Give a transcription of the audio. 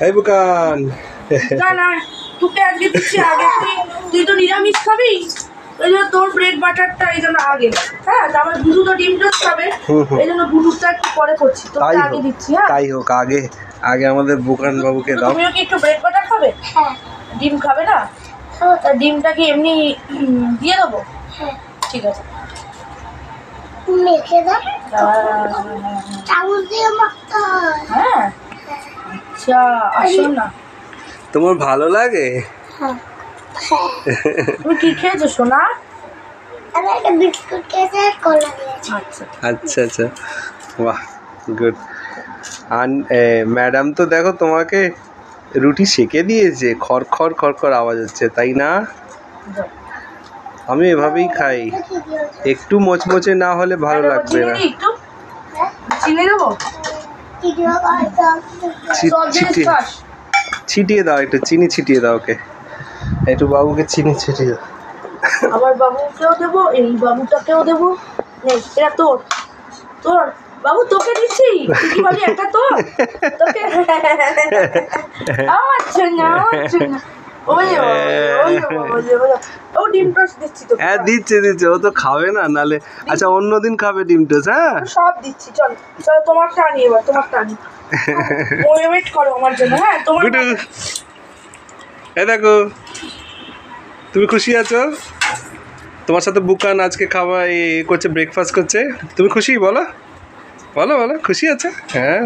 এই বুকান না না তোকে আজকে দিচ্ছি আগে, তুই তো নিরামিষ খাবি, ওই জন্য তোর ব্রেড বাটারটা এই জন্য আগে। হ্যাঁ, তারপর গুরু তো ডিম টোস্ট খাবে, এই জন্য গুরুটা একটু পরে করছি, তোকে আগে দিচ্ছি। হ্যাঁ তাই হোক, আগে আগে আমাদের বুকান বাবুকে দাও। তুমিও কি একটু ব্রেড বাটার খাবে? হ্যাঁ। ডিম খাবে না? তা ডিমটা কি এমনি দিয়ে দেবো? হ্যাঁ। ঠিক আছে, মেখে দাও। চামচ দিয়ে মাখতে হয়। হ্যাঁ আচ্ছা, আসো না। তোমার ভালো লাগে? হ্যাঁ। তুমি কি খেয়েছো সোনা? আমি একটা বিস্কুট খেয়েছি আর কলা খেয়েছি। আচ্ছা আচ্ছা আচ্ছা, বাহ গুড। আর ম্যাডাম তো দেখো তোমাকে রুটি সেকে দিয়েছে, খড়খড় খড়খড় আওয়াজ হচ্ছে, তাই না? যাও। আমি এভাবেই খাই, একটু মোচমোচে না হলে ভালো লাগবে না। একটু চিনি দেবো? সব জিনিস খাস? ছিটিয়ে দাও, একটু চিনি ছিটিয়ে দাও ওকে, একটু বাবুকে চিনি ছিটিয়ে দাও। আবার বাবুকেও দেবো, এই বাবুটাকেও দেবো। নে, এটা তোর, তোর বাবু, তোকে দিচ্ছি। তুই কি ভাবি একটা তোর? তোকে আমার জন্য, আমার জন্য। ওই ও, ওই ও, ওই ও, ওই ও। ও ডিম টোস্ট দিচ্ছি তোকে। হ্যাঁ দিচ্ছে দিচ্ছে, ও তো খাবে না নালে। আচ্ছা অন্যদিন খাবে ডিম টোস্ট। হ্যাঁ সব দিচ্ছি, চল চলো তোমারটা আনি, এবার তোমারটা আনি। ওয়েট করো আমার জন্য। হ্যাঁ তোমার গুডু, এই দেখো, তুমি খুশি আছো? তোমার সাথে বুকান আজকে খাওয়া এ করছে, ব্রেকফাস্ট করছে, তুমি খুশি? বলো বলো বলো, খুশি আছে? হ্যাঁ